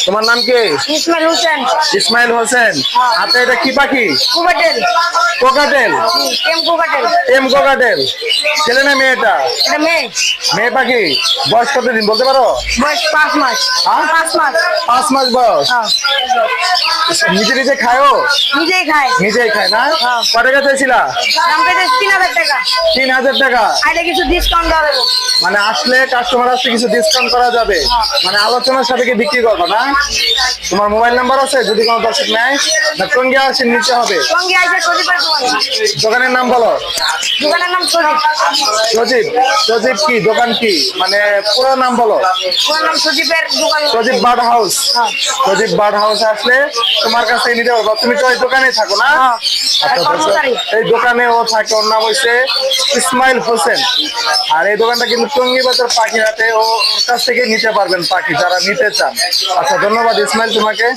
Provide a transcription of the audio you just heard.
তোমার নাম কি? ইসমাইল হোসেন। ইসমাইল হোসেন। আচ্ছা, এটা কি পাখি? কোকাটেল। কোকাটেল। টেম কোকাটেল। টেম কোকাটেল। ছেলে না মেয়েটা? এটা মেয়ে। মেয়ে পাখি। বয়স কতদিন বলতে পারো? বয়স 5 মাস। হ্যাঁ? 5 মাস। 5 মাস বয়স। নিজে নিজে খায়ও? নিজেই খায়। নিজেই খায় না? কত টাকা চাইছিলা? দাম পেয়েছে 3000 টাকা। 3000 টাকা। আইলে কিছু ডিসকাউন্ট দেওয়া যাবে। মানে আসলে কাস্টমার আসলে কিছু ডিসকাউন্ট করা যাবে, মানে আলোচনার সাথে বিক্রি করবো না? তোমার মোবাইল নাম্বার আছে যদি কোনো দর্শক নেয়, না সঙ্গে আসে নিতে হবে? সঙ্গে আইছে সজীবের দোকান। দোকানের নাম বলো। দোকানের নাম সজীব। সজীব। সজীব কি দোকান কি, মানে পুরো নাম বলো? ওর নাম সজীবের দোকান। সজীব বার্ড হাউস। সজীব বার্ড হাউসে আসলে তোমার কাছ থেকে নিতে পারবো। তুমি তো এই দোকানে থাকো না? আচ্ছা, কর্মচারী। এই দোকানে ও থাকে, ওর নাম হচ্ছে ইসমাইল হোসেন। আর এই দোকানটা কিন্তু টঙ্গী বাজার পাখি হাটে, ও ওর কাছ থেকে নিতে পারবেন পাখি যারা নিতে চান। আচ্ছা, ধন্যবাদ ইসমাইল তোমাকে।